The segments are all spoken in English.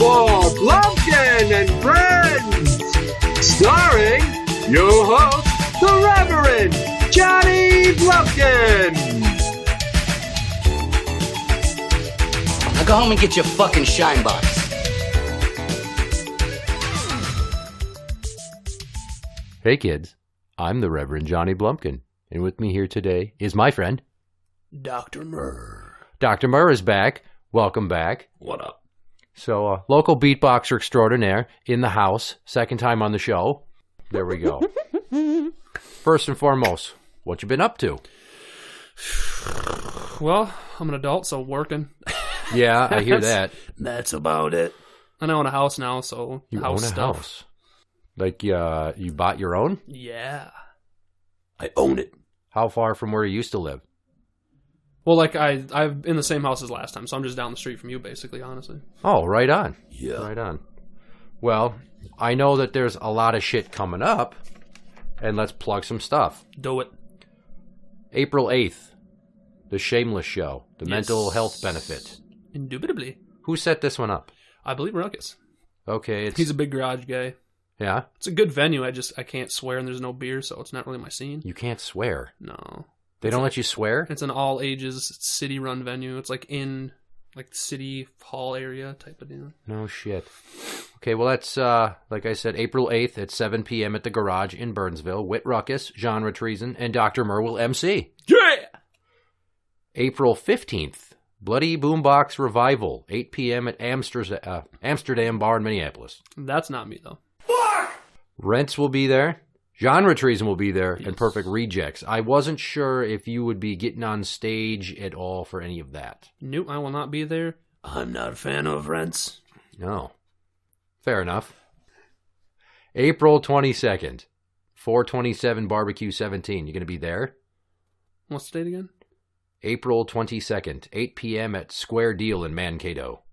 for Blumpkin and Friends, starring your host, the Reverend Johnny Blumpkin. Now go home and get your fucking shine box. Hey kids, I'm the Reverend Johnny Blumpkin, and with me here today is my friend, Dr. Murr. Dr. Murr is back. Welcome back. What up? So, local beatboxer extraordinaire in the house, second time on the show. There we go. First and foremost, what you been up to? Well, I'm an adult, so working. Yeah, I hear that. That's about it. I own a house now, so You house own a stuff. house. Like, you bought your own? Yeah. I own it. How far from where you used to live? Well, like I'm in the same house as last time, so I'm just down the street from you, basically. Honestly. Oh, right on. Yeah. Right on. Well, I know that there's a lot of shit coming up, and let's plug some stuff. Do it. April 8th, the Shameless Show, the Yes. mental health benefit. Indubitably. Who set this one up? I believe Ruckus. Okay, it's... He's a big garage guy. Yeah? It's a good venue. I can't swear, and there's no beer, so it's not really my scene. You can't swear. No. They don't let you swear? It's an all ages city run venue. It's like in like the city hall area type of deal. No shit. Okay, well that's, like I said, April 8th at 7 p.m. at the Garage in Burnsville. Wit Ruckus, Genre Treason, and Dr. Murr will MC. Yeah! April 15th, Bloody Boombox Revival, 8 p.m. at Amsterdam Bar in Minneapolis. That's not me, though. Rents will be there. Genre Treason will be there. Yes. And Perfect Rejects. I wasn't sure if you would be getting on stage at all for any of that. Nope, I will not be there. I'm not a fan of rents. No. Fair enough. April 22nd, 427 Barbecue 17. You going to be there? What's the date again? April 22nd, 8 p.m. at Square Deal in Mankato.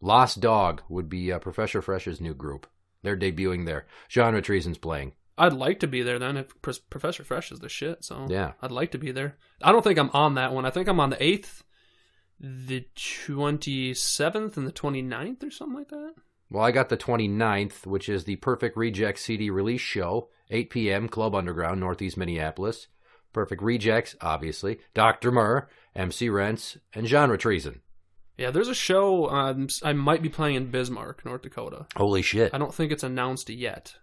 Lost Dog would be Professor Fresh's new group. They're debuting there. Genre Treason's playing. I'd like to be there then if Professor Fresh is the shit, so Yeah. I'd like to be there. I don't think I'm on that one. I think I'm on the 8th, the 27th, and the 29th or something like that. Well, I got the 29th, which is the Perfect Rejects CD release show, 8 p.m., Club Underground, Northeast Minneapolis. Perfect Rejects, obviously. Dr. Murr, MC Rents, and Genre Treason. Yeah, there's a show I might be playing in Bismarck, North Dakota. Holy shit. I don't think it's announced yet,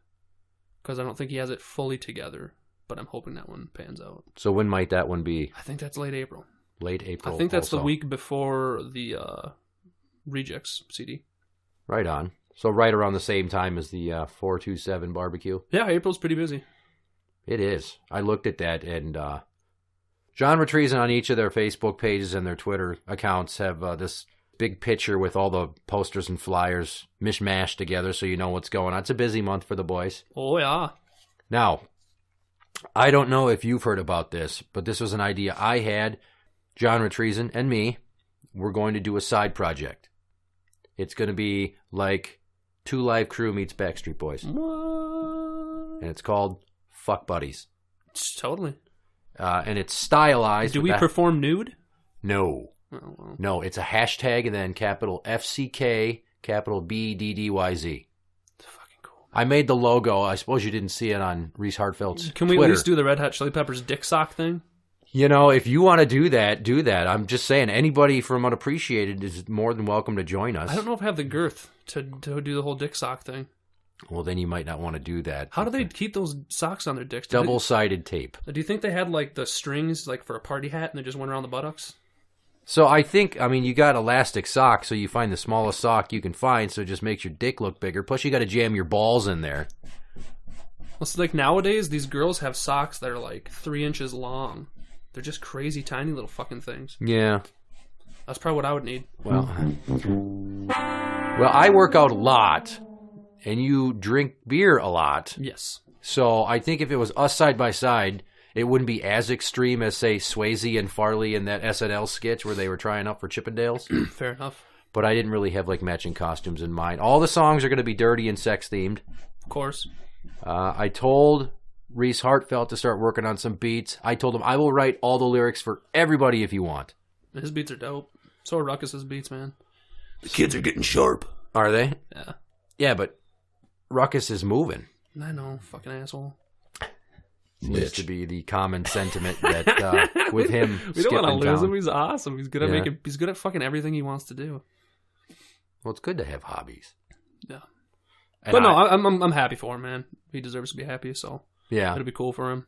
because I don't think he has it fully together, but I'm hoping that one pans out. So when might that one be? I think that's late April. Late April. I think that's also. the week before the Rejects CD. Right on. So right around the same time as the 427 barbecue. Yeah, April's pretty busy. It is. I looked at that, and Genre Treason on each of their Facebook pages and their Twitter accounts have this big picture with all the posters and flyers mishmashed together so you know what's going on. It's a busy month for the boys. Oh, yeah. Now, I don't know if you've heard about this, but this was an idea I had. Genre Treason and me, we're going to do a side project. It's going to be like Two Live Crew meets Backstreet Boys. What? And it's called Fuck Buddies. Totally. And it's stylized. Do with we that- perform nude? No. Oh, well. No, it's a hashtag and then capital FCK, capital BDDYZ. It's fucking cool. I made the logo. I suppose you didn't see it on Reese Hartfeld's Can we Twitter. at least do the Red Hot Chili Peppers dick sock thing? You know, if you want to do that, do that. I'm just saying, anybody from Unappreciated is more than welcome to join us. I don't know if I have the girth to do the whole dick sock thing. Well, then you might not want to do that. How do they keep those socks on their dicks? Do Double-sided tape. Do you think they had like the strings like for a party hat and they just went around the buttocks? So I think, you got elastic socks, so you find the smallest sock you can find, so it just makes your dick look bigger. Plus, you got to jam your balls in there. Well, so like nowadays, these girls have socks that are like 3 inches long. They're just crazy, tiny little fucking things. Yeah. That's probably what I would need. Well, I work out a lot, and you drink beer a lot. Yes. So I think if it was us side by side, it wouldn't be as extreme as, say, Swayze and Farley in that SNL sketch where they were trying out for Chippendales. Fair enough. But I didn't really have, like, matching costumes in mind. All the songs are going to be dirty and sex-themed. Of course. I told Reese Hartfeld to start working on some beats. I told him I will write all the lyrics for everybody if you want. His beats are dope. So are Ruckus's beats, man. The kids are getting sharp. Are they? Yeah. Yeah, but Ruckus is moving. I know, fucking asshole. Seems to be the common sentiment that with him we don't want to lose town. him. He's awesome. He's good at He's good at fucking everything he wants to do. Well, it's good to have hobbies. Yeah. And But no, I'm happy for him, man. He deserves to be happy. So yeah, it'll be cool for him.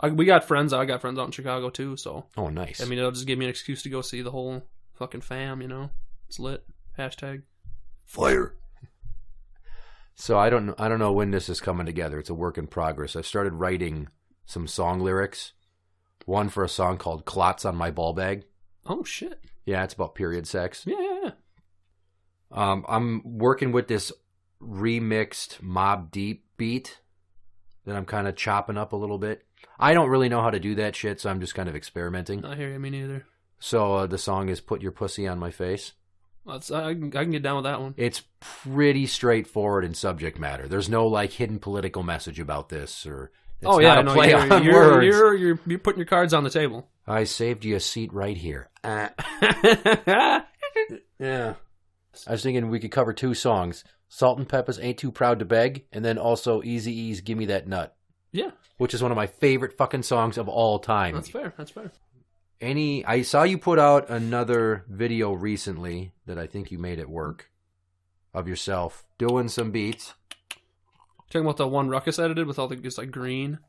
We got friends. I got friends out in Chicago too. So oh, nice. I mean, it'll just give me an excuse to go see the whole fucking fam. You know, it's lit. Hashtag fire. So I don't know when this is coming together. It's a work in progress. I've started writing some song lyrics. One for a song called "Clots on My Ball Bag." Oh shit. Yeah, it's about period sex. Yeah. I'm working with this remixed Mobb Deep beat that I'm kind of chopping up a little bit. I don't really know how to do that shit, so I'm just kind of experimenting. I hear you. Me neither. So the song is "Put Your Pussy on My Face." I can get down with that one. It's pretty straightforward in subject matter. There's no like hidden political message about this, or it's not a play on words. You're putting your cards on the table. I saved you a seat right here. Yeah. I was thinking we could cover 2 songs: Salt and Pepper's "Ain't Too Proud to Beg," and then also Eazy-E's "Give Me That Nut." Yeah, which is one of my favorite fucking songs of all time. That's fair. I saw you put out another video recently that I think you made at work of yourself doing some beats. Talking about the one Ruckus edited with all the just like green.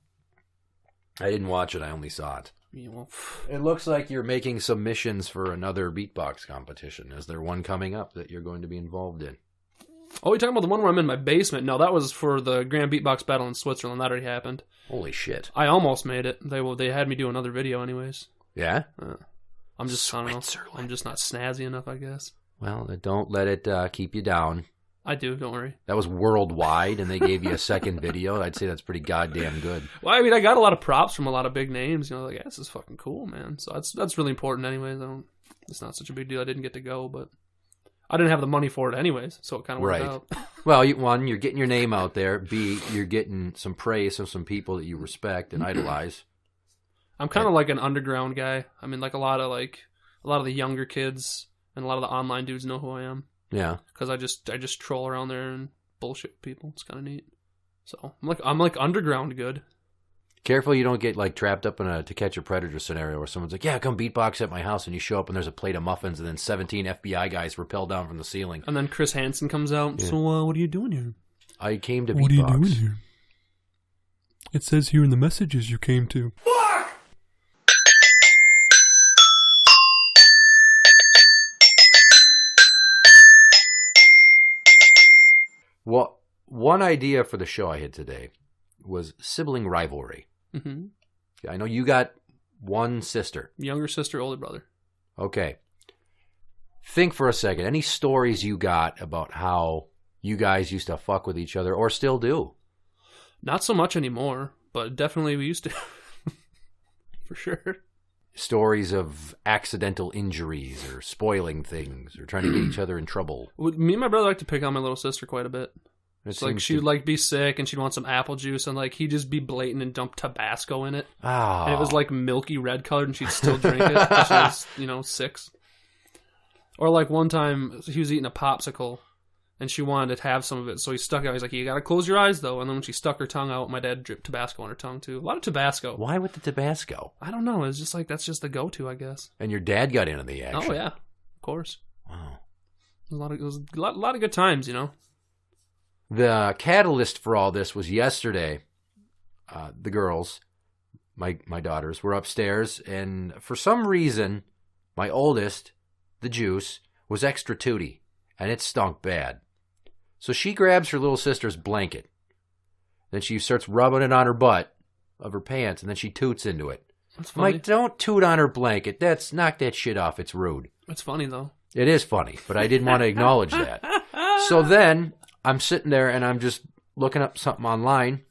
I didn't watch it. I only saw it. Yeah, well, It looks like you're making submissions for another beatbox competition. Is there one coming up that you're going to be involved in? oh, you're talking about the one where I'm in my basement? No, that was for the Grand Beatbox Battle in Switzerland. That already happened. Holy shit! I almost made it. They had me do another video anyways. Yeah? I'm just, I don't know. I'm just not snazzy enough, I guess. Well, don't let it keep you down. I do, don't worry. That was worldwide, and they gave you a second video. I'd say that's pretty goddamn good. Well, I mean, I got a lot of props from a lot of big names. You know, like, yeah, this is fucking cool, man. So that's really important anyways. It's not such a big deal. I didn't get to go, but I didn't have the money for it anyways, so it kind of worked out. Well, one, you're getting your name out there. B, you're getting some praise from some people that you respect and idolize. I'm kind of like an underground guy. I mean, like a lot of the younger kids and a lot of the online dudes know who I am. Yeah, because I just troll around there and bullshit with people. It's kind of neat. So I'm like underground good. Careful you don't get like trapped up in a To Catch a Predator scenario where someone's like, "Yeah, come beatbox at my house," and you show up and there's a plate of muffins, and then 17 FBI guys rappel down from the ceiling. And then Chris Hansen comes out. Yeah. So what are you doing here? I came to beatbox. What are you doing here? It says here in the messages you came to. Well, one idea for the show I had today was sibling rivalry. Mm-hmm. I know you got one sister. Younger sister, older brother. Okay. Think for a second. Any stories you got about how you guys used to fuck with each other or still do? Not so much anymore, but definitely we used to. For sure. Stories of accidental injuries or spoiling things or trying to get each other in trouble. Me and my brother like to pick on my little sister quite a bit. It's like she'd like be sick and she'd want some apple juice and like he'd just be blatant and dump Tabasco in it. Oh. And it was like milky red colored and she'd still drink it because she was, 6. Or like one time he was eating a popsicle and she wanted to have some of it, so he stuck it out. He's like, "You gotta close your eyes though." And then when she stuck her tongue out, my dad dripped Tabasco on her tongue too. A lot of Tabasco. Why with the Tabasco? I don't know. It's just like that's just the go-to, I guess. And your dad got into the action. Oh yeah, of course. Wow. It was a lot of good times, you know. The catalyst for all this was yesterday. The girls, my daughters, were upstairs, and for some reason, my oldest, the Juice, was extra tooty, and it stunk bad. So she grabs her little sister's blanket. Then she starts rubbing it on her butt of her pants, and then she toots into it. That's funny. I'm like, don't toot on her blanket. Knock that shit off. It's rude. It's funny, though. It is funny, but I didn't want to acknowledge that. So then I'm sitting there, and I'm just looking up something online,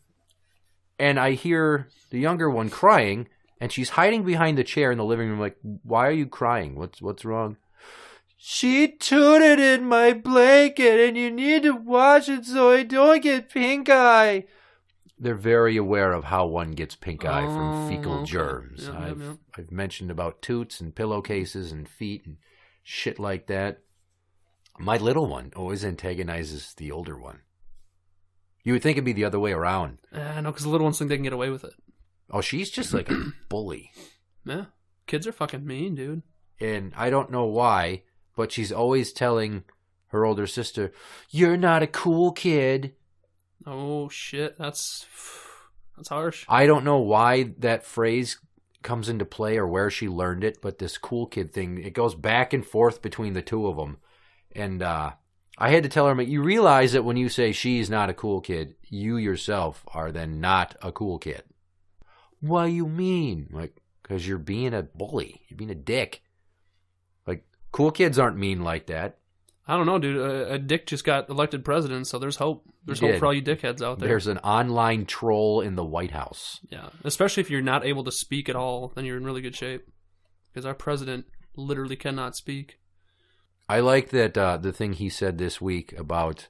and I hear the younger one crying, and she's hiding behind the chair in the living room like, "Why are you crying? What's wrong?" "She tooted in my blanket, and you need to wash it so I don't get pink eye." They're very aware of how one gets pink eye from fecal germs. Yeah, I've mentioned about toots and pillowcases and feet and shit like that. My little one always antagonizes the older one. You would think it'd be the other way around. No, because the little ones think they can get away with it. Oh, she's just like a bully. Yeah. Kids are fucking mean, dude. And I don't know why, but she's always telling her older sister, "You're not a cool kid." Oh, shit. That's harsh. I don't know why that phrase comes into play or where she learned it, but this cool kid thing, it goes back and forth between the two of them. And I had to tell her, you realize that when you say she's not a cool kid, you yourself are then not a cool kid. What do you mean? Like, because you're being a bully. You're being a dick. Like, cool kids aren't mean like that. I don't know, dude. A dick just got elected president, so there's hope. There's hope for all you dickheads out there. There's an online troll in the White House. Yeah, especially if you're not able to speak at all, then you're in really good shape. Because our president literally cannot speak. I like that the thing he said this week about,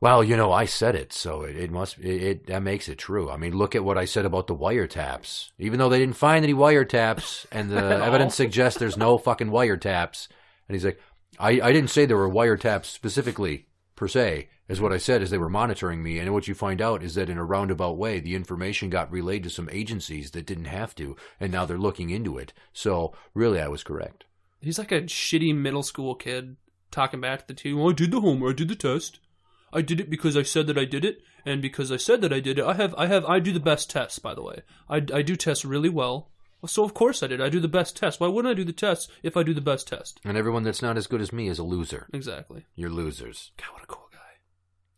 well, I said it, so that makes it true. I mean, look at what I said about the wiretaps. Even though they didn't find any wiretaps, and the evidence suggests there's no fucking wiretaps. And he's like, I didn't say there were wiretaps specifically, per se, as what I said is they were monitoring me, and what you find out is that in a roundabout way, the information got relayed to some agencies that didn't have to, and now they're looking into it. So, really, I was correct. He's like a shitty middle school kid talking back to the team. I did the homework, I did the test. I did it because I said that I did it, and because I said that I did it, I do the best tests, by the way. I do tests really well. So of course I did. I do the best test. Why wouldn't I do the test if I do the best test? And everyone that's not as good as me is a loser. Exactly. You're losers. God, what a cool guy.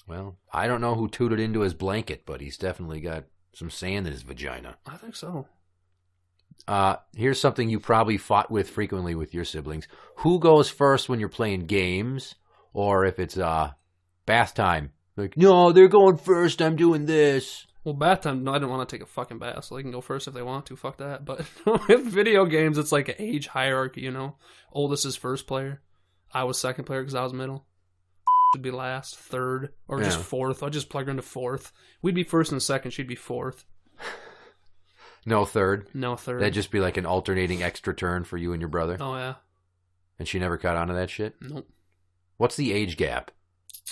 Well, I don't know who tooted into his blanket, but he's definitely got some sand in his vagina. I think so. Here's something you probably fought with frequently with your siblings. Who goes first when you're playing games, or if it's bath time? Like, no, they're going first, I'm doing this. Well, bath time, no, I didn't want to take a fucking bath, so they can go first if they want to. Fuck that. But with video games, it's like an age hierarchy, Oldest is first player. I was second player because I was middle. Should be last, third, or just fourth. I'll just plug her into fourth. We'd be first and second. She'd be fourth. No third? No third. That'd just be like an alternating extra turn for you and your brother? Oh, yeah. And she never caught on to that shit? Nope. What's the age gap?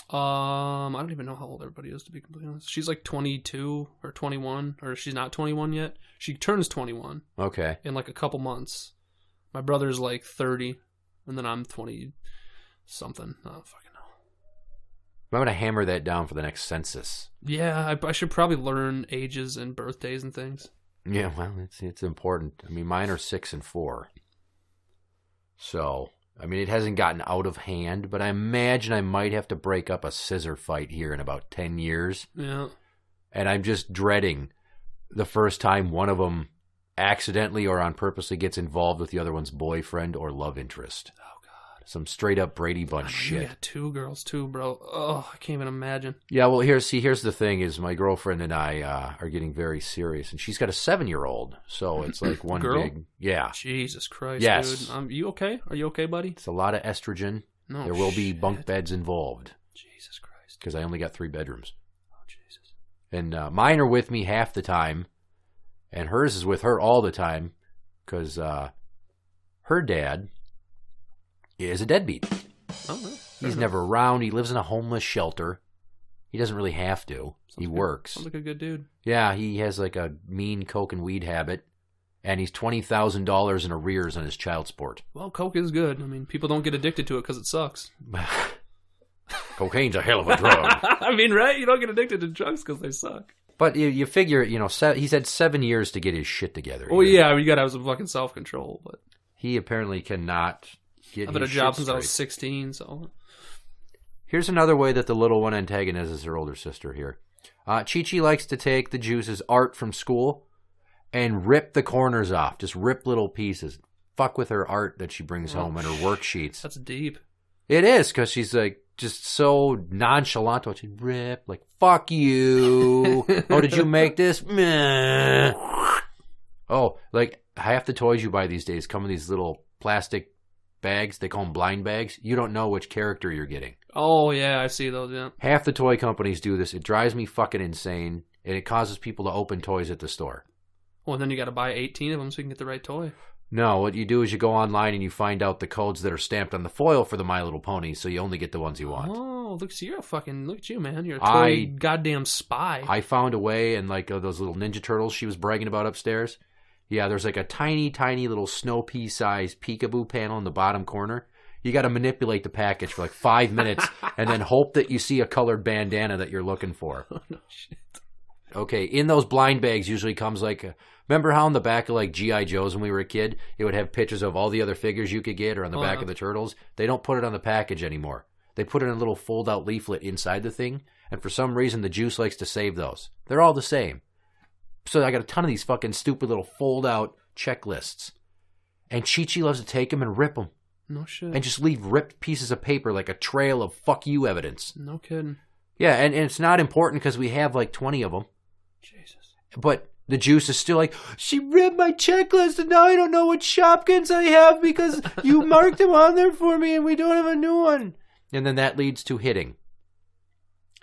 I don't even know how old everybody is, to be completely honest. She's like 22 or 21, or she's not 21 yet. She turns 21. Okay. In like a couple months. My brother's like 30, and then I'm 20-something. I don't fucking know. I'm going to hammer that down for the next census. Yeah, I should probably learn ages and birthdays and things. Yeah, well, it's important. I mean, mine are 6 and 4. So, I mean, it hasn't gotten out of hand, but I imagine I might have to break up a scissor fight here in about 10 years. Yeah. And I'm just dreading the first time one of them accidentally or on purposely gets involved with the other one's boyfriend or love interest. Oh, God. Some straight up Brady Bunch shit. You got 2 girls, too, bro. Oh, I can't even imagine. Yeah, well, here's the thing is my girlfriend and I are getting very serious, and she's got a 7-year-old, so it's like one Girl? big... Yeah. Jesus Christ, yes. Dude. You okay? Are you okay, buddy? It's a lot of estrogen. No, there will be bunk beds involved. Jesus Christ. Because I only got 3 bedrooms. Oh, Jesus. And mine are with me half the time, and hers is with her all the time, because her dad is a deadbeat. Oh, really? He's never around. He lives in a homeless shelter. He doesn't really have to. He works. Sounds like a good dude. Yeah, he has like a mean coke and weed habit, and he's $20,000 in arrears on his child support. Well, coke is good. I mean, people don't get addicted to it because it sucks. Cocaine's a hell of a drug. I mean, right? You don't get addicted to drugs because they suck. But you figure, he's had 7 years to get his shit together. Oh, yeah, I mean, you got to have some fucking self-control. But he apparently cannot get I've been his a job shit since I was straight. 16, so... Here's another way that the little one antagonizes her older sister here. Chi-Chi likes to take the Juice's art from school and rip the corners off. Just rip little pieces. Fuck with her art that she brings home and her worksheets. That's deep. It is, because she's like just so nonchalant. What she rip, like, fuck you. Oh, did you make this? Meh. Oh, like half the toys you buy these days come in these little plastic bags. They call them blind bags. You don't know which character you're getting. Oh, yeah, I see those, yeah. Half the toy companies do this. It drives me fucking insane, and it causes people to open toys at the store. Well, then you got to buy 18 of them so you can get the right toy. No, what you do is you go online and you find out the codes that are stamped on the foil for the My Little Ponies, so you only get the ones you want. Oh, look at you, man. You're a toy goddamn spy. I found a way, and like those little Ninja Turtles she was bragging about upstairs. Yeah, there's like a tiny, tiny little snow pea-sized peekaboo panel in the bottom corner. You got to manipulate the package for like 5 minutes and then hope that you see a colored bandana that you're looking for. Oh, no shit. Okay, in those blind bags usually comes remember how in the back of like G.I. Joe's when we were a kid, it would have pictures of all the other figures you could get or on the back of the Turtles? They don't put it on the package anymore. They put it in a little fold-out leaflet inside the thing, and for some reason the juice likes to save those. They're all the same. So I got a ton of these fucking stupid little fold-out checklists. And Chi-Chi loves to take them and rip them. No shit. And just leave ripped pieces of paper like a trail of fuck you evidence. No kidding. Yeah, and it's not important because we have like 20 of them. Jesus. But the juice is still like, she ripped my checklist and now I don't know what Shopkins I have because you marked them on there for me and we don't have a new one. And then that leads to hitting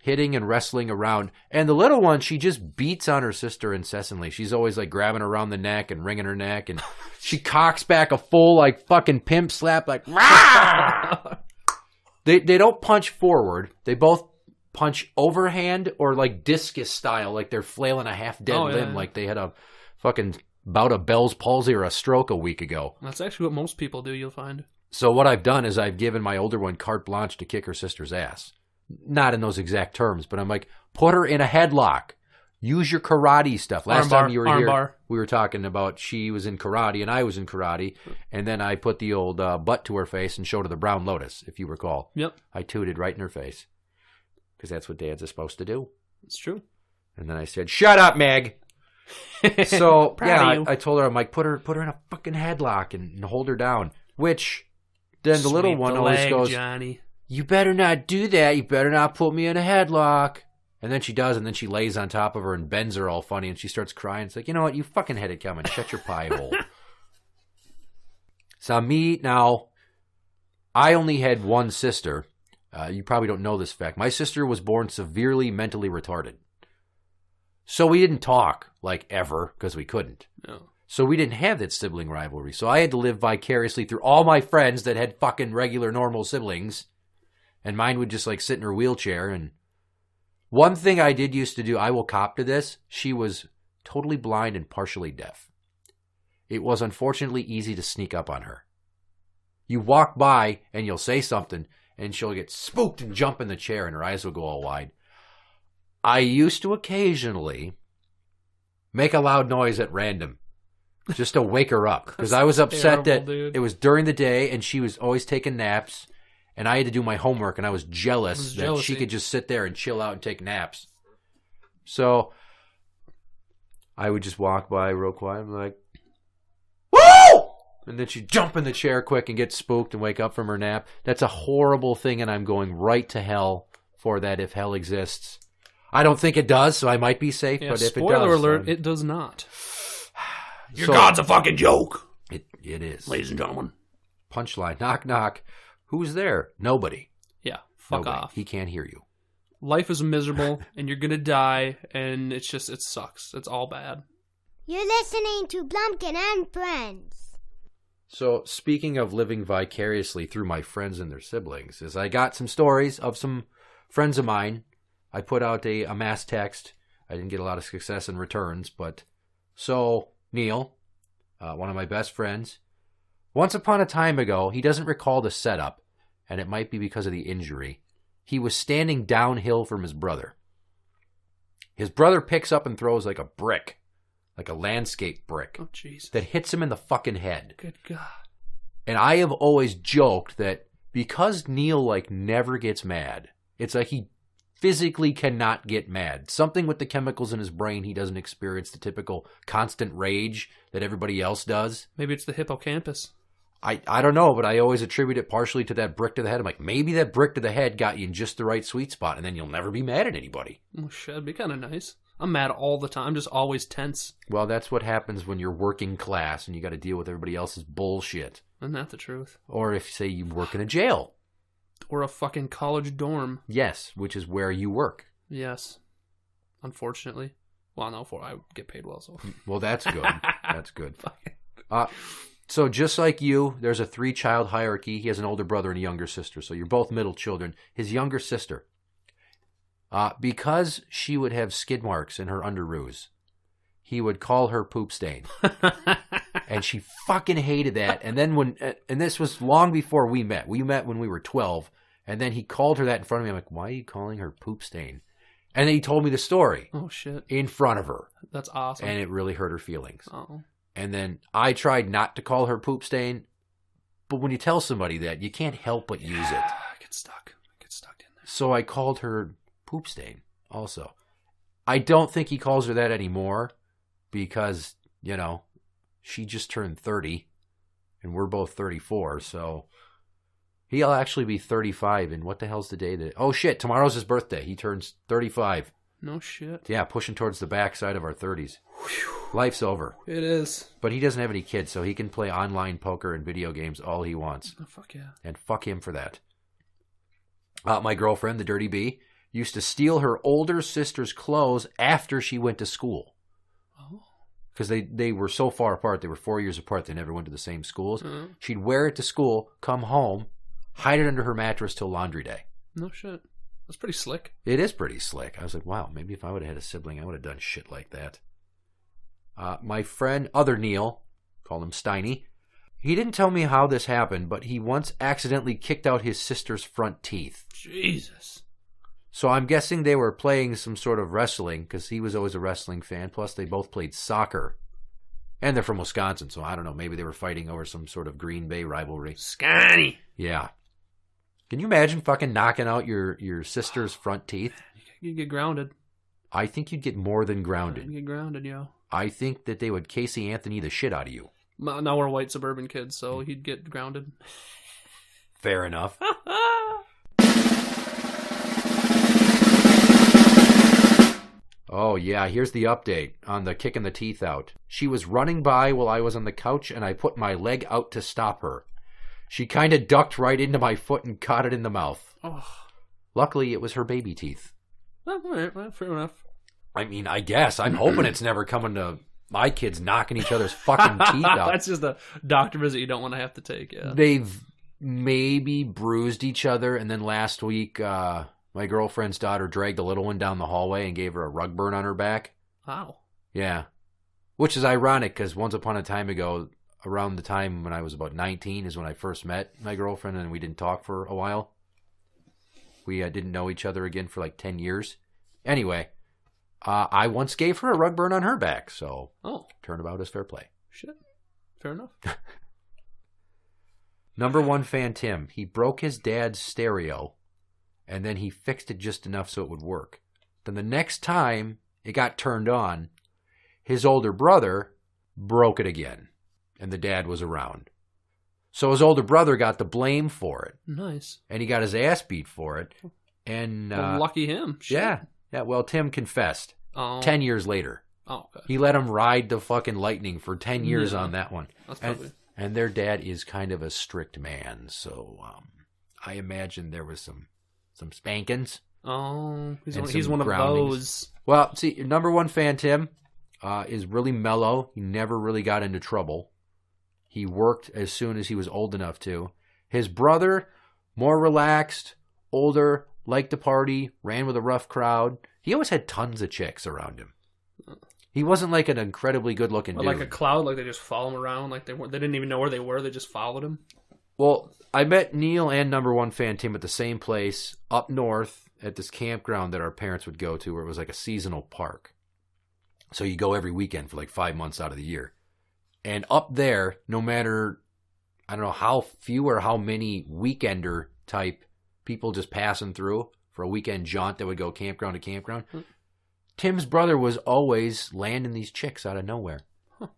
and wrestling around. And the little one, she just beats on her sister incessantly. She's always like grabbing her around the neck and wringing her neck. And she cocks back a full like fucking pimp slap like, rah! They don't punch forward. They both punch overhand or like discus style, like they're flailing a half-dead limb like they had a fucking bout of Bell's palsy or a stroke a week ago. That's actually what most people do, you'll find. So what I've done is I've given my older one carte blanche to kick her sister's ass. Not in those exact terms, but I'm like, put her in a headlock. Use your karate stuff. Last time you were here, we were talking about she was in karate and I was in karate. And then I put the old butt to her face and showed her the brown lotus, if you recall. Yep. I tooted right in her face. Because that's what dads are supposed to do. It's true. And then I said, shut up, Meg. So, yeah, I told her, I'm like, put her in a fucking headlock and hold her down. Which, then the little one always goes, Johnny. You better not do that. You better not put me in a headlock. And then she does, and then she lays on top of her and bends her all funny, and she starts crying. It's like, you know what? You fucking had it coming. Shut your pie hole. So now, I only had one sister. You probably don't know this fact. My sister was born severely mentally retarded. So we didn't talk, like, ever, because we couldn't. No. So we didn't have that sibling rivalry. So I had to live vicariously through all my friends that had fucking regular, normal siblings. And mine would just, like, sit in her wheelchair. And one thing I did used to do, I will cop to this, she was totally blind and partially deaf. It was unfortunately easy to sneak up on her. You walk by, and you'll say something, and she'll get spooked and jump in the chair, and her eyes will go all wide. I used to occasionally make a loud noise at random, just to wake her up. Because I was upset that it was during the day, and she was always taking naps, and I had to do my homework, and I was jealous that she could just sit there and chill out and take naps. So I would just walk by real quiet, and be like, woo! And then she'd jump in the chair quick and get spooked and wake up from her nap. That's a horrible thing, and I'm going right to hell for that if hell exists. I don't think it does, so I might be safe, but if it does... Spoiler alert, it does not. Your God's a fucking joke. It is. Ladies and gentlemen. Punchline. Knock, knock. Who's there? Nobody. Yeah, fuck Nobody. off. He can't hear you. Life is miserable, and you're gonna die, and it sucks. It's all bad. You're listening to Blumpkin&Friends. So, speaking of living vicariously through my friends and their siblings, is I got some stories of some friends of mine. I put out a mass text. I didn't get a lot of success in returns, but... So, Neil, one of my best friends, once upon a time ago, he doesn't recall the setup, and it might be because of the injury. He was standing downhill from his brother. His brother picks up and throws like a brick, like a landscape brick, Oh, Jesus. that hits him in the fucking head. Good God. And I have always joked that because Neil, like, never gets mad, it's like he physically cannot get mad. Something with the chemicals in his brain, he doesn't experience the typical constant rage that everybody else does. Maybe it's the hippocampus. I don't know, but I always attribute it partially to that brick to the head. I'm like, maybe that brick to the head got you in just the right sweet spot, and then you'll never be mad at anybody. Oh, shit, that'd be kind of nice. I'm mad all the time. I'm just always tense. Well, that's what happens when you're working class and you got to deal with everybody else's bullshit. Isn't that the truth? Or if, say, you work in a jail. Or a fucking college dorm. Yes, which is where you work. Yes. Unfortunately. Well, no, I get paid well, so. Well, that's good. That's good. So just like you, there's a 3-child hierarchy. He has an older brother and a younger sister. So you're both middle children. His younger sister, because she would have skid marks in her underoos, he would call her poop stain. And she fucking hated that. And then and this was long before we met. We met when we were 12. And then he called her that in front of me. I'm like, why are you calling her poop stain? And then he told me the story. Oh, shit. In front of her. That's awesome. And it really hurt her feelings. Oh. And then I tried not to call her poop stain. But when you tell somebody that, you can't help but use it. I get stuck. In there. So I called her poop stain also. I don't think he calls her that anymore because, you know, she just turned 30 and we're both 34. So he'll actually be 35. And what the hell's the day that... Oh, shit. Tomorrow's his birthday. He turns 35. No shit. Yeah, pushing towards the backside of our 30s. Whew. Life's over. It is. But he doesn't have any kids, so he can play online poker and video games all he wants. Oh, fuck yeah. And fuck him for that. My girlfriend, the Dirty Bee, used to steal her older sister's clothes after she went to school. Oh. Because they were so far apart. They were 4 years apart. They never went to the same schools. Mm-hmm. She'd wear it to school, come home, hide it under her mattress till laundry day. No shit. That's pretty slick. It is pretty slick. I was like, wow, maybe if I would have had a sibling, I would have done shit like that. My friend, other Neil, call him Steiny, he didn't tell me how this happened, but he once accidentally kicked out his sister's front teeth. Jesus. So I'm guessing they were playing some sort of wrestling, because he was always a wrestling fan. Plus, they both played soccer. And they're from Wisconsin, so I don't know. Maybe they were fighting over some sort of Green Bay rivalry. Scotty. Yeah. Can you imagine fucking knocking out your sister's front teeth? You'd get grounded. I think you'd get more than grounded. You'd get grounded, yo. I think that they would Casey Anthony the shit out of you. Now we're white suburban kids, so he'd get grounded. Fair enough. Oh, yeah, here's the update on the kicking the teeth out. She was running by while I was on the couch, and I put my leg out to stop her. She kind of ducked right into my foot and caught it in the mouth. Oh. Luckily, it was her baby teeth. All right, well, fair enough. I mean, I guess. I'm hoping it's never coming to my kids knocking each other's fucking teeth out. That's just a doctor visit you don't want to have to take, yeah. They've maybe bruised each other, and then last week... my girlfriend's daughter dragged the little one down the hallway and gave her a rug burn on her back. Wow. Yeah. Which is ironic because once upon a time ago, around the time when I was about 19 is when I first met my girlfriend and we didn't talk for a while. We didn't know each other again for like 10 years. Anyway, I once gave her a rug burn on her back, so turnabout is fair play. Shit. Fair enough. Number one fan Tim, he broke his dad's stereo. And then he fixed it just enough so it would work. Then the next time it got turned on, his older brother broke it again. And the dad was around. So his older brother got the blame for it. Nice. And he got his ass beat for it. And well, lucky him. Shit. Yeah. Well, Tim confessed 10 years later. Oh, okay. He let him ride the fucking lightning for 10 years on that one. That's probably... And their dad is kind of a strict man. So I imagine there was some spankings. Oh, he's one of those. Well, see, your number one fan, Tim, is really mellow. He never really got into trouble. He worked as soon as he was old enough to. His brother, more relaxed, older, liked to party, ran with a rough crowd. He always had tons of chicks around him. He wasn't like an incredibly good-looking dude. Like a cloud, like they just follow him around, like they didn't even know where they were. They just followed him. Well, I met Neil and number one fan Tim at the same place up north at this campground that our parents would go to where it was like a seasonal park. So you go every weekend for like 5 months out of the year. And up there, no matter, I don't know how few or how many weekender type people just passing through for a weekend jaunt that would go campground to campground, Tim's brother was always landing these chicks out of nowhere.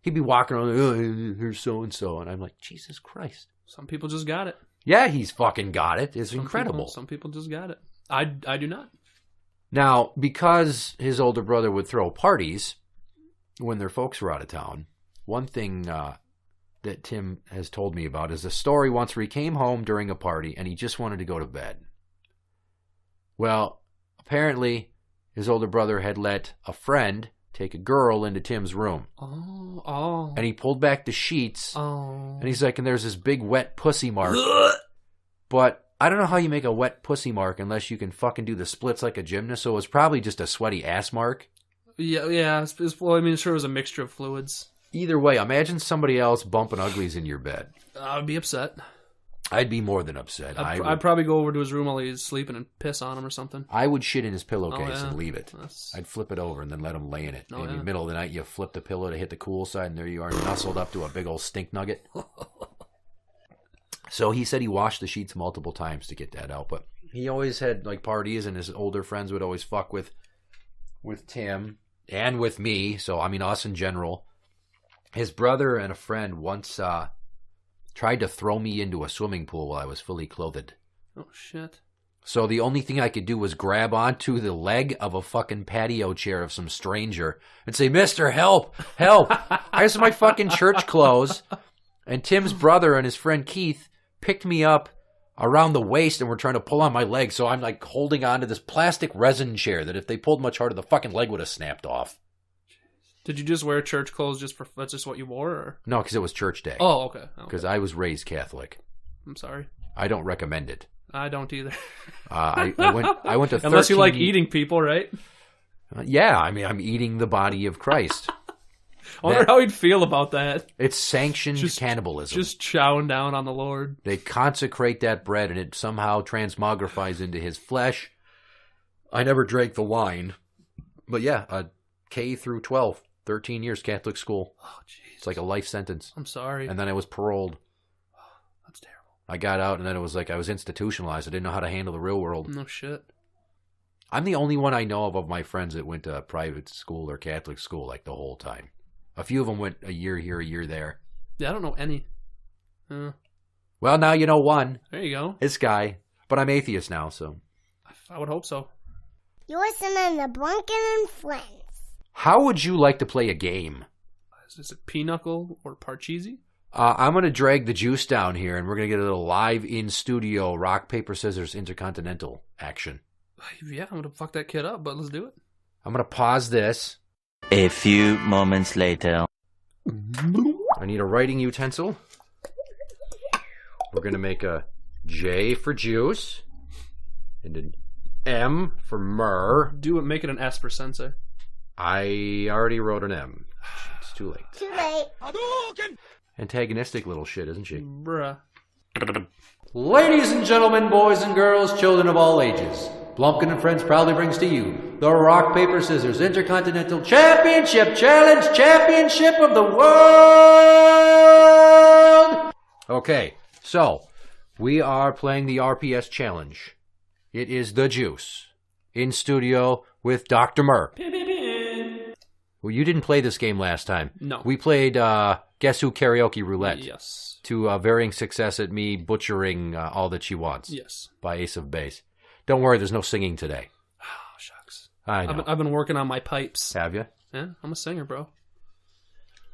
He'd be walking around, oh, here's so-and-so. And I'm like, Jesus Christ. Some people just got it. Yeah, he's fucking got it. It's incredible. Some people just got it. I do not. Now, because his older brother would throw parties when their folks were out of town, one thing that Tim has told me about is a story once where he came home during a party and he just wanted to go to bed. Well, apparently his older brother had let a friend take a girl into Tim's room. Oh. And he pulled back the sheets. Oh. And he's like, and there's this big wet pussy mark. But I don't know how you make a wet pussy mark unless you can fucking do the splits like a gymnast. So it was probably just a sweaty ass mark. Yeah. Well, I mean, sure, it was a mixture of fluids. Either way, imagine somebody else bumping uglies in your bed. I would be upset. I'd be more than upset. I'd probably go over to his room while he's sleeping and piss on him or something. I would shit in his pillowcase yeah. and leave it. I'd flip it over and then let him lay in it. In the middle of the night, you flip the pillow to hit the cool side, and there you are, nuzzled up to a big old stink nugget. So he said he washed the sheets multiple times to get that out, but he always had like parties, and his older friends would always fuck with Tim and with me. So I mean, us in general. His brother and a friend once tried to throw me into a swimming pool while I was fully clothed. Oh shit! So the only thing I could do was grab onto the leg of a fucking patio chair of some stranger and say, "Mister, help! Help! I have my fucking church clothes." And Tim's brother and his friend Keith picked me up around the waist and were trying to pull on my leg. So I'm like holding onto this plastic resin chair that if they pulled much harder, the fucking leg would have snapped off. Did you just wear church clothes that's just what you wore? Or? No, because it was church day. Oh, okay. Because I was raised Catholic. I'm sorry. I don't recommend it. I don't either. I went to 13... Unless you like eating people, right? Yeah, I mean, I'm eating the body of Christ. I wonder how he'd feel about that. It's sanctioned cannibalism. Just chowing down on the Lord. They consecrate that bread, and it somehow transmogrifies into his flesh. I never drank the wine. But yeah, K through 12, 13 years Catholic school. Oh, jeez. It's like a life sentence. I'm sorry. And then I was paroled. That's terrible. I got out, and then it was like I was institutionalized. I didn't know how to handle the real world. No shit. I'm the only one I know of my friends that went to private school or Catholic school like the whole time. A few of them went a year here, a year there. Yeah, I don't know any. Well, now you know one. There you go. This guy. But I'm atheist now, so. I would hope so. You're listening to Blumpkin&Friends. How would you like to play a game? Is it Pinochle or Parcheesi? I'm going to drag the juice down here, and we're going to get a little live in-studio rock, paper, scissors, intercontinental action. Yeah, I'm going to fuck that kid up, but let's do it. I'm going to pause this. A few moments later. I need a writing utensil. We're going to make a J for juice, and an M for myrrh. Make it an S for sensei. I already wrote an M. It's too late. Too late. Antagonistic little shit, isn't she? Bruh. Ladies and gentlemen, boys and girls, children of all ages, Blumpkin&Friends proudly brings to you the Rock, Paper, Scissors Intercontinental Championship Challenge Championship of the World! Okay, so we are playing the RPS Challenge. It is the juice. In studio with Dr. Murr. Well, you didn't play this game last time. No. We played Guess Who Karaoke Roulette. Yes. To varying success at me butchering All That She Wants. Yes. By Ace of Base. Don't worry, there's no singing today. Oh, shucks. I know. I've been working on my pipes. Have you? Yeah, I'm a singer, bro.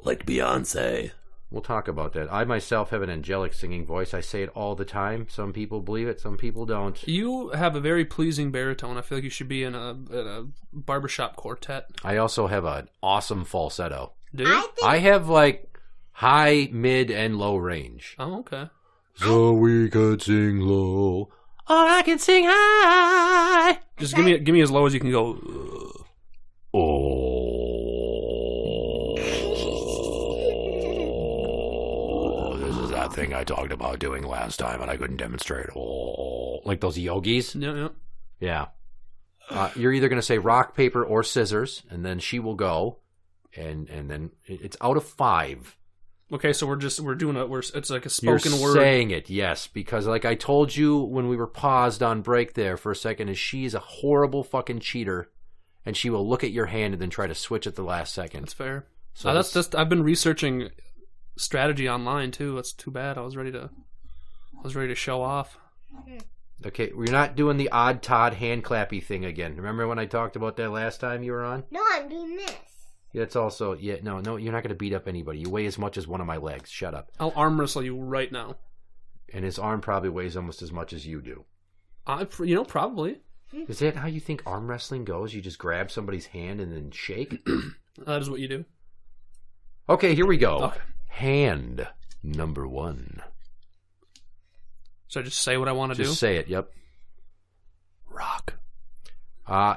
Like Beyonce. We'll talk about that. I myself have an angelic singing voice. I say it all the time. Some people believe it, some people don't. You have a very pleasing baritone. I feel like you should be in a barbershop quartet. I also have an awesome falsetto. Do you? I have like high, mid, and low range. Oh, okay. So we could sing low, or I can sing high. Just give me as low as you can go. This is that thing I talked about doing last time, and I couldn't demonstrate. Like those yogis. Yeah. You're either going to say rock, paper, or scissors, and then she will go, and then it's out of 5. Okay, so it's like a spoken You're word. Saying it, yes, because like I told you when we were paused on break there for a second, is she's a horrible fucking cheater, and she will look at your hand and then try to switch at the last second. That's fair. So that's just I've been researching strategy online too. That's too bad. I was ready to show off. Okay, we're not doing the odd Todd hand clappy thing again. Remember when I talked about that last time you were on? No, I'm doing this. It's also no, you're not going to beat up anybody. You weigh as much as one of my legs. Shut up. I'll arm wrestle you right now. And his arm probably weighs almost as much as you do. Probably. Is that how you think arm wrestling goes? You just grab somebody's hand and then shake? That is what you do. Okay, here we go. Okay. Hand number 1. Should I just say what I want to do? Just say it, yep. Rock.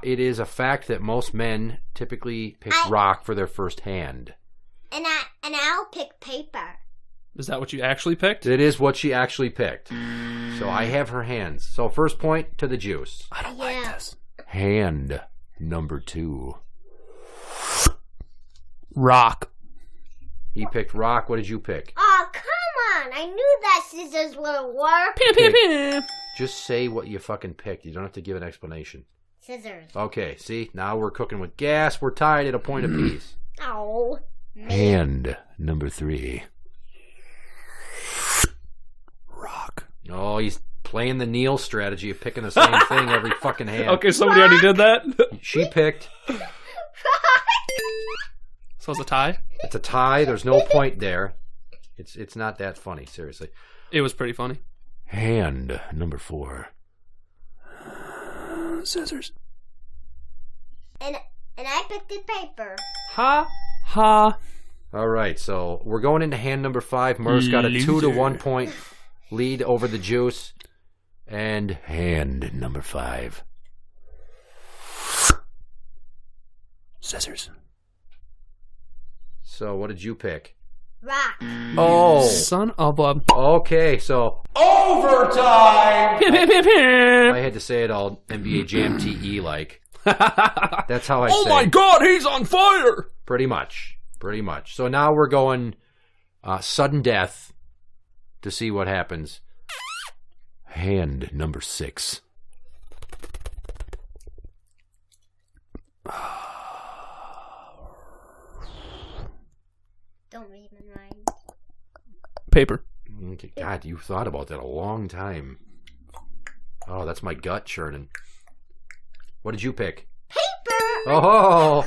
It is a fact that most men typically pick rock for their first hand. And I'll pick paper. Is that what you actually picked? It is what she actually picked. So I have her hands. So first point to the juice. I don't like this. Hand number 2. Rock. He picked rock. What did you pick? Oh, come on. I knew that scissors would work. Just say what you fucking picked. You don't have to give an explanation. Scissors. Okay, see? Now we're cooking with gas. We're tied at a point apiece. Oh. Hand number 3. Rock. Oh, he's playing the Neil strategy of picking the same thing every fucking hand. Okay, somebody already did that. She picked. So it's a tie? It's a tie. There's no point there. It's not that funny, seriously. It was pretty funny. Hand number 4. Scissors. And I picked the paper. Ha. Ha. All right, so we're going into hand number 5. Murph's got a 2-1 point lead over the juice. And hand number 5. Scissors. So what did you pick? Rock. Oh. Son of a... Okay, so overtime! I had to say it all NBA Jam TE like. That's how I say it. Oh my God, he's on fire! Pretty much. So now we're going sudden death to see what happens. Hand number 6. Don't read my mind. Paper. God, you thought about that a long time. Oh, that's my gut churning. What did you pick? Paper! Oh!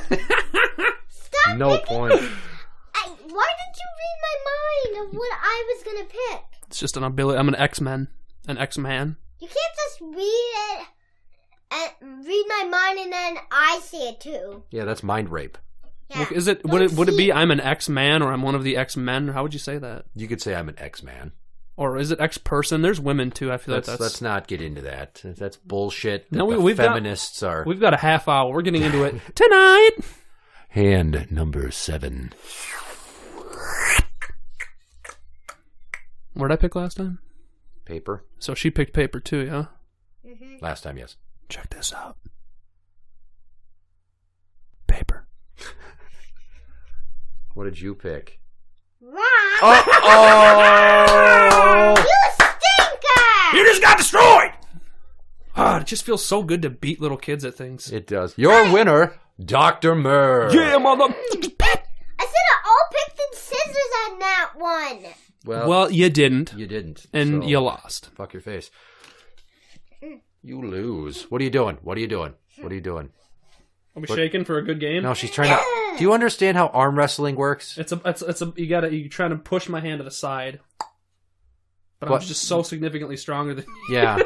Stop No picking. point. Why did you read my mind of what I was going to pick? It's just an ability. I'm an X-Men. An X-Man. You can't just read it and read my mind and then I see it too. Yeah, that's mind rape. Yeah. Look, is it? Would it be I'm an X-Man or I'm one of the X-Men? Or how would you say that? You could say I'm an X-Man. Or is it X-person? There's women too. I feel like that's... Let's not get into that. That's bullshit. No, the feminists are. We've got a half hour. We're getting into it tonight. Hand number 7. What did I pick last time? Paper. So she picked paper too, yeah? Mm-hmm. Last time, yes. Check this out. Paper. What did you pick? Rock! Oh! You stinker! You just got destroyed! Ah, it just feels so good to beat little kids at things. It does. Your winner, Dr. Murr. Yeah, mother... I said I all picked the scissors on that one. Well, you didn't. You didn't. And so you lost. Fuck your face. You lose. What are you doing? Are we What? shaking for a good game? No, she's trying to... Do you understand how arm wrestling works? You're trying to push my hand to the side. But I'm just so significantly stronger than you. Yeah.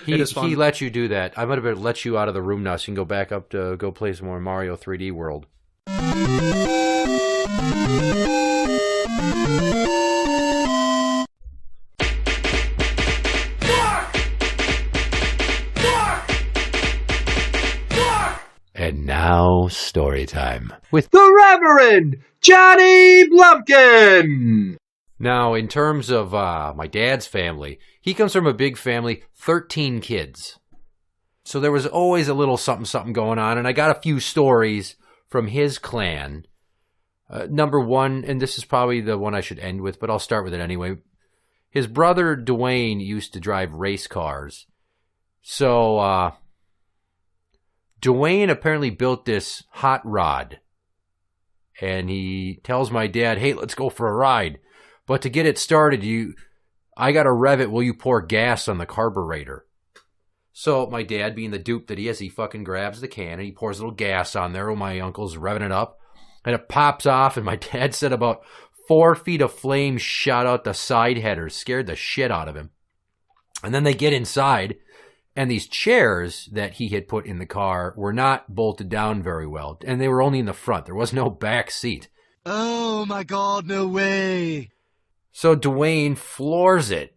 It is fun. He let you do that. I might have let you out of the room now so you can go back up to go play some more Mario 3D World. And now, story time. With The Reverend Johnny Blumpkin! Now, in terms of my dad's family, he comes from a big family, 13 kids. So there was always a little something going on, and I got a few stories from his clan. Number 1, and this is probably the one I should end with, but I'll start with it anyway. His brother, Dwayne, used to drive race cars. So, Dwayne apparently built this hot rod. And he tells my dad, hey, let's go for a ride. But to get it started, I got to rev it while you pour gas on the carburetor. So my dad, being the dupe that he is, he fucking grabs the can and he pours a little gas on there while my uncle's revving it up. And it pops off, and my dad said about 4 feet of flame shot out the side headers, scared the shit out of him. And then they get inside, And these chairs that he had put in the car were not bolted down very well. And they were only in the front. There was no back seat. Oh my God, no way. So Dwayne floors it.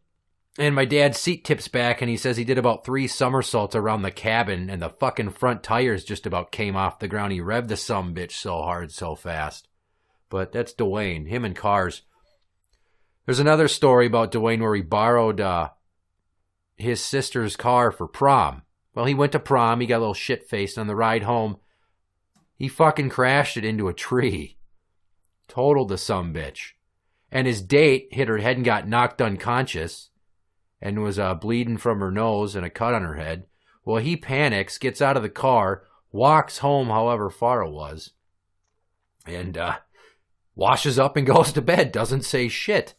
And my dad's seat tips back and he says he did about 3 somersaults around the cabin and the fucking front tires just about came off the ground. He revved the sumbitch so hard, so fast. But that's Dwayne, him and cars. There's another story about Dwayne where he borrowed his sister's car for prom. Well, he went to prom, he got a little shit-faced on the ride home. He fucking crashed it into a tree. Totaled the sumbitch. And his date hit her head and got knocked unconscious and was bleeding from her nose and a cut on her head. Well, he panics, gets out of the car, walks home however far it was, and washes up and goes to bed, doesn't say shit.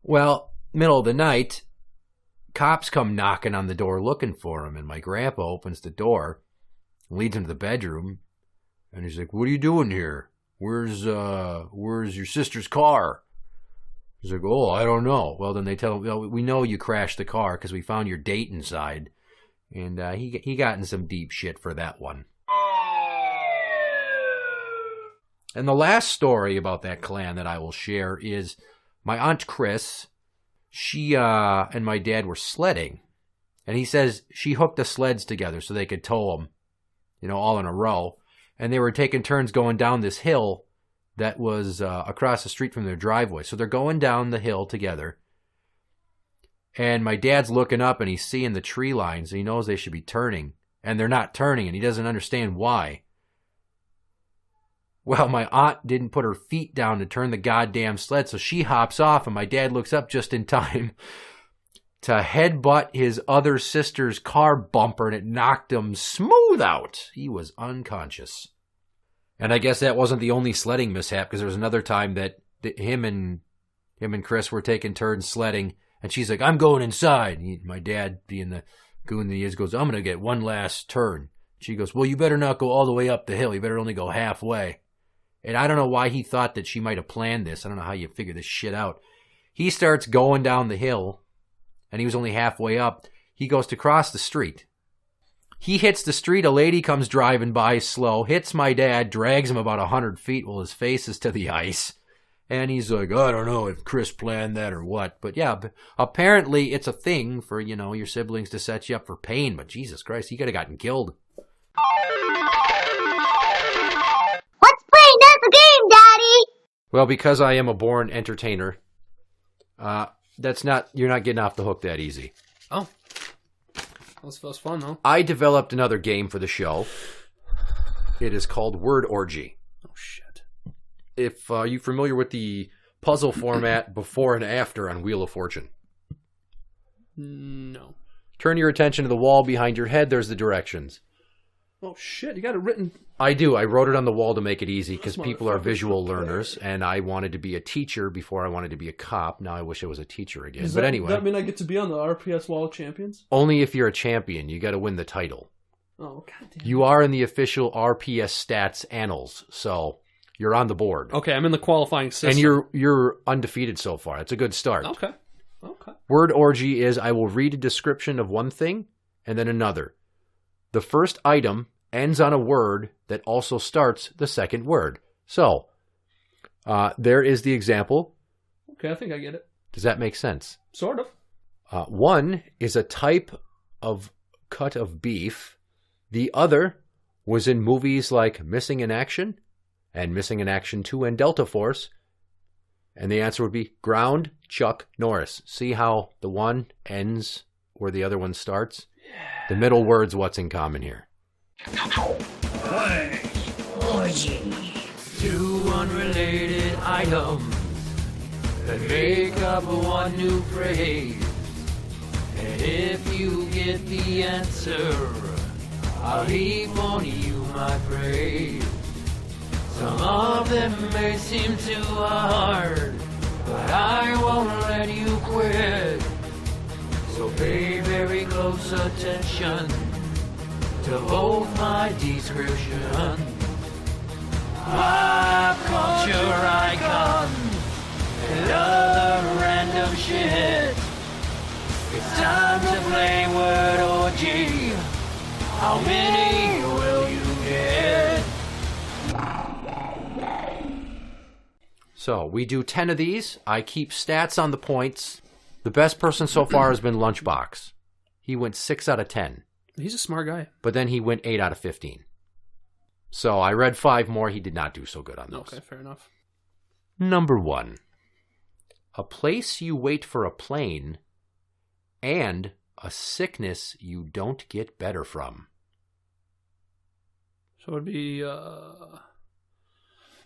Well, middle of the night, cops come knocking on the door looking for him, and my grandpa opens the door, leads him to the bedroom, and he's like, "What are you doing here? Where's your sister's car?" He's like, "Oh, I don't know." Well, then they tell him, "Well, we know you crashed the car because we found your date inside." And he got in some deep shit for that one. And the last story about that clan that I will share is my Aunt Chris. She and my dad were sledding. And he says she hooked the sleds together so they could tow them, all in a row. And they were taking turns going down this hill that was across the street from their driveway. So they're going down the hill together. And my dad's looking up and he's seeing the tree lines. And he knows they should be turning. And they're not turning and he doesn't understand why. Well, my aunt didn't put her feet down to turn the goddamn sled, so she hops off, and my dad looks up just in time to headbutt his other sister's car bumper, and it knocked him smooth out. He was unconscious. And I guess that wasn't the only sledding mishap, because there was another time that him and Chris were taking turns sledding, and she's like, "I'm going inside." And my dad, being the goon that he is, goes, "I'm going to get one last turn." She goes, "Well, you better not go all the way up the hill. You better only go halfway." And I don't know why he thought that she might have planned this. I don't know how you figure this shit out. He starts going down the hill, and he was only halfway up. He goes to cross the street. He hits the street. A lady comes driving by slow, hits my dad, drags him about 100 feet while his face is to the ice. And he's like, "I don't know if Chris planned that or what." But yeah, apparently it's a thing for, your siblings to set you up for pain. But Jesus Christ, he could have gotten killed. Another game, Daddy. Well, because I am a born entertainer, you're not getting off the hook that easy. Oh. That was fun, though. I developed another game for the show. It is called Word Orgy. Oh, shit. If you're familiar with the puzzle format before and after on Wheel of Fortune. No. Turn your attention to the wall behind your head. There's the directions. Oh, shit. You got it written. I do. I wrote it on the wall to make it easy because people are visual learners, and I wanted to be a teacher before I wanted to be a cop. Now I wish I was a teacher again. But anyway. Does that mean I get to be on the RPS Wall of Champions? Only if you're a champion. You got to win the title. Oh, goddamn. You are in the official RPS stats annals, so you're on the board. Okay, I'm in the qualifying system. And you're undefeated so far. It's a good start. Okay. Word Orgy is I will read a description of one thing and then another. The first item ends on a word that also starts the second word. So, there is the example. Okay, I think I get it. Does that make sense? Sort of. One is a type of cut of beef. The other was in movies like Missing in Action and Missing in Action 2 and Delta Force. And the answer would be ground Chuck Norris. See how the one ends where the other one starts? Yeah. The middle word's what's in common here. Orgy. Two unrelated items that make up one new phrase. And if you get the answer, I'll heap on you my praise. Some of them may seem too hard, but I won't let you quit. So pay very close attention to both my descriptions. Pop culture icons and other random shit. It's time to play Word Orgy. How many will you get? So we do 10 of these. I keep stats on the points. The best person so far has been Lunchbox. He went 6 out of 10. He's a smart guy. But then he went 8 out of 15. So I read 5 more. He did not do so good on those. Okay, fair enough. Number 1. A place you wait for a plane and a sickness you don't get better from. So it would be, I'm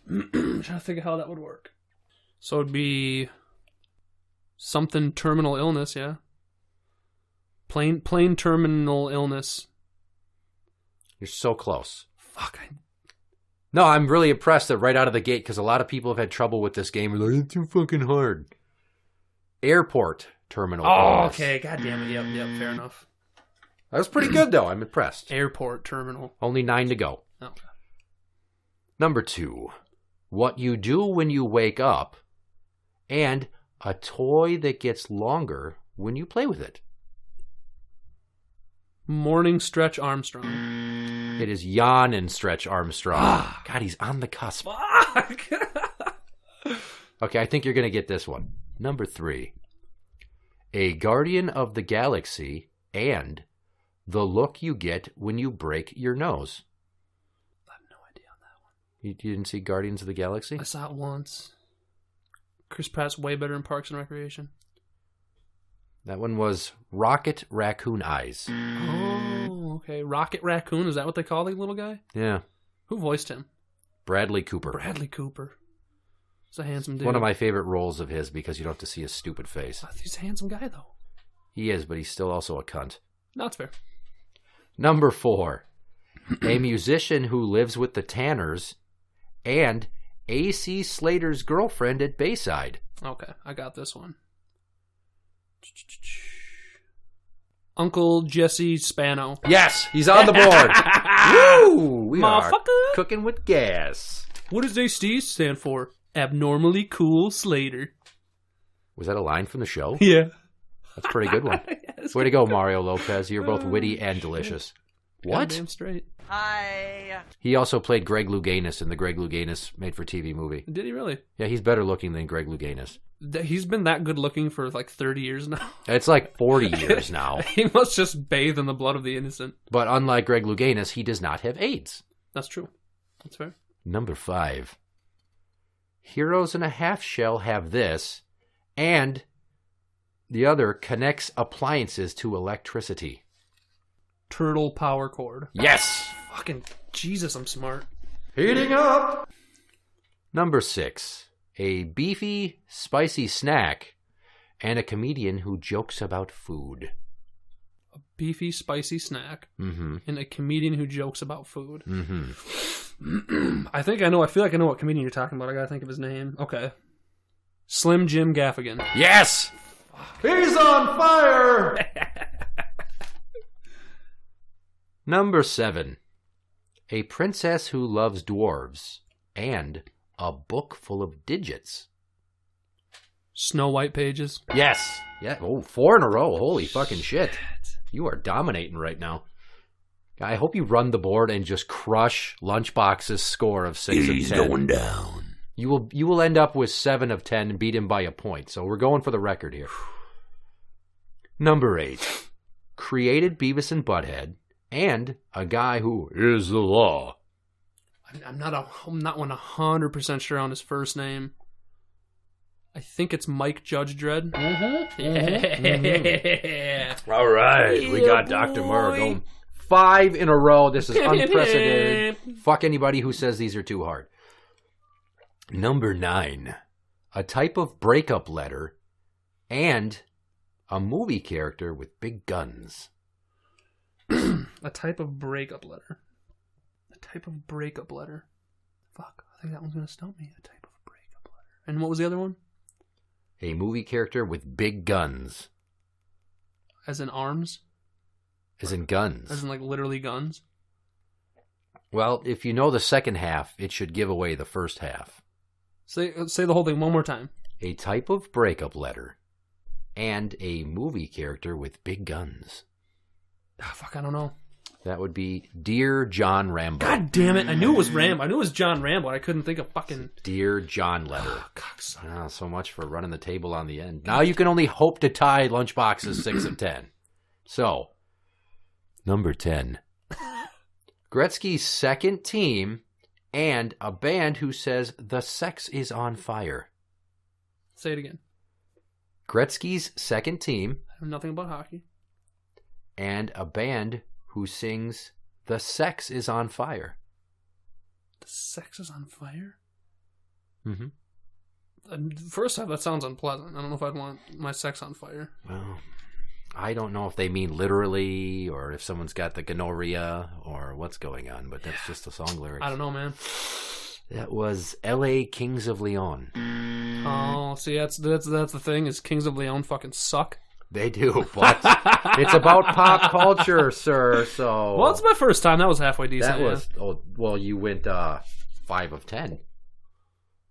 trying to think of how that would work. So it would be something terminal illness, yeah? Plain terminal illness. You're so close. Fuck. No, I'm really impressed that right out of the gate, because a lot of people have had trouble with this game. They're like, it's too fucking hard. Airport terminal illness. Okay. God damn it. Yep, fair enough. That was pretty good, though. I'm impressed. Airport terminal. Only 9 to go. Okay. Number 2. What you do when you wake up and a toy that gets longer when you play with it. Morning Stretch Armstrong. It is Yawn and Stretch Armstrong. God, he's on the cusp. Fuck! Okay, I think you're going to get this one. Number 3. A Guardian of the Galaxy and the look you get when you break your nose. I have no idea on that one. You didn't see Guardians of the Galaxy? I saw it once. Chris Pratt's way better in Parks and Recreation. That one was Rocket Raccoon Eyes. Oh, okay. Rocket Raccoon, is that what they call the little guy? Yeah. Who voiced him? Bradley Cooper. Bradley Cooper. He's a handsome dude. One of my favorite roles of his because you don't have to see his stupid face. He's a handsome guy, though. He is, but he's still also a cunt. No, it's fair. Number 4. A musician who lives with the Tanners and A.C. Slater's girlfriend at Bayside. Okay, I got this one. Uncle Jesse Spano. Yes, he's on the board. Woo! We are Motherfucker. cooking with gas. What does ACE stand for? Abnormally Cool Slater. Was that a line from the show? Yeah. That's a pretty good one. Yes. Way to go, Mario Lopez. You're both witty and delicious. What? Damn straight. Hi. He also played Greg Louganis in the Greg Louganis made-for-TV movie. Did he really? Yeah, he's better looking than Greg Louganis. He's been that good looking for like 30 years now. It's like 40 years now. He must just bathe in the blood of the innocent. But unlike Greg Louganis, he does not have AIDS. That's true. That's fair. Number 5. Heroes in a Half Shell have this, and the other connects appliances to electricity. Turtle power cord. Yes! Fucking Jesus, I'm smart. Heating up! Number 6. A beefy, spicy snack and a comedian who jokes about food. A beefy, spicy snack Mm-hmm. and a comedian who jokes about food. Mm-hmm. I think I know. I feel like I know what comedian you're talking about. I gotta think of his name. Okay. Slim Jim Gaffigan. Yes! He's on fire! Number 7. A princess who loves dwarves and a book full of digits. Snow White Pages. Yes. Yeah. Oh, 4 in a row. Holy fucking shit. You are dominating right now. I hope you run the board and just crush Lunchbox's score of 6 He's of 10. going down. You will end up with 7 of 10 and beat him by a point. So we're going for the record here. Number 8. Created Beavis and Butthead and a guy who is the law. I'm not 100% sure on his first name. I think it's Mike Judge Dredd. Mm-hmm. Yeah. All right. We got Dr. Murr going 5 in a row. This is unprecedented. Fuck anybody who says these are too hard. Number 9. A type of breakup letter and a movie character with big guns. A type of breakup letter. A type of breakup letter. Fuck, I think that one's going to stump me. A type of breakup letter. And what was the other one? A movie character with big guns. As in arms? As in guns. As in like literally guns? Well, if you know the second half, it should give away the first half. Say the whole thing one more time. A type of breakup letter and a movie character with big guns. Ah, fuck, I don't know. That would be Dear John Rambo. God damn it! I knew it was Rambo. I knew it was John Rambo. I couldn't think of fucking Dear John letter. Oh, cocksucker. So much for running the table on the end. Now you can only hope to tie Lunchbox's 6 of 10. So, number 10. Gretzky's second team and a band who says the sex is on fire. Say it again. Gretzky's second team I know nothing about hockey. and a band who sings the sex is on fire. The sex is on fire? Mm-hmm. First off, that sounds unpleasant. I don't know if I'd want my sex on fire. Well, I don't know if they mean literally or if someone's got the gonorrhea or what's going on, but that's just the song lyrics. I don't know, man. That was L.A. Kings of Leon. Oh, see, that's the thing, is Kings of Leon fucking suck. They do, but it's about pop culture, sir, so... Well, it's my first time. That was halfway decent. That was... Oh, well, you went 5 of 10.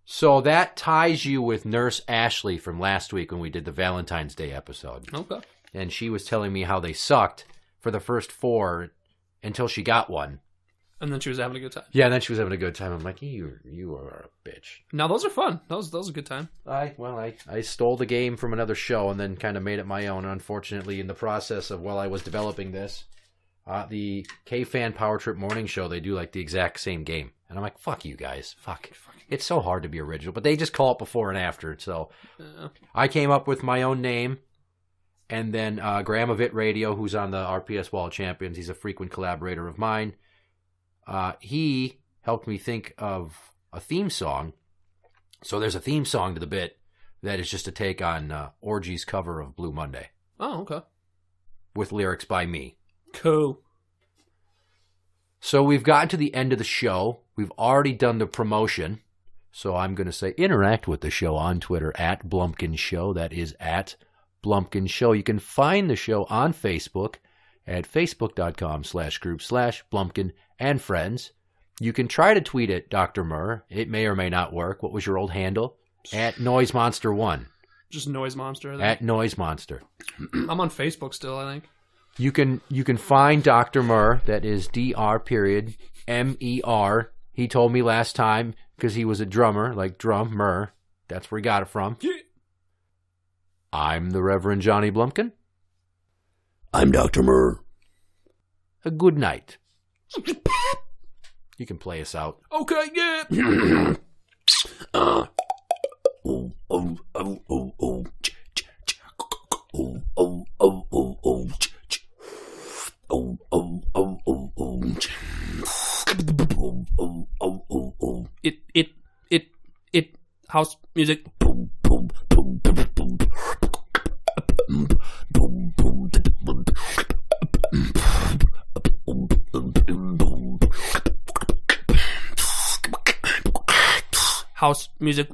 So that ties you with Nurse Ashley from last week when we did the Valentine's Day episode. Okay. And she was telling me how they sucked for the first 4 until she got one. And then she was having a good time. Yeah, and then she was having a good time. I'm like, you are a bitch. Now, those are fun. That was a good time. I stole the game from another show and then kind of made it my own. Unfortunately, in the process of while I was developing this, the K-Fan Power Trip Morning Show, they do like the exact same game. And I'm like, fuck you guys. Fuck. It's so hard to be original. But they just call it before and after. So I came up with my own name. And then Graham of It Radio, who's on the RPS Wall of Champions, he's a frequent collaborator of mine. He helped me think of a theme song. So there's a theme song to the bit that is just a take on Orgy's cover of Blue Monday. Oh, okay. With lyrics by me. Cool. So we've gotten to the end of the show. We've already done the promotion. So I'm going to say interact with the show on Twitter at Blumpkin Show. That is at Blumpkin Show. You can find the show on Facebook at facebook.com/group/Blumpkin&Friends. You can try to tweet at Dr. Murr. It may or may not work. What was your old handle? At NoiseMonster1. Just Noise Monster. I think. At NoiseMonster. I'm on Facebook still, I think. You can find Dr. Murr. That is Dr.MER. He told me last time because he was a drummer, like drum, Murr. That's where he got it from. Yeah. I'm the Reverend Johnny Blumpkin. I'm Dr. Murr. A good night. You can play us out. Okay, yeah. It house music. House music.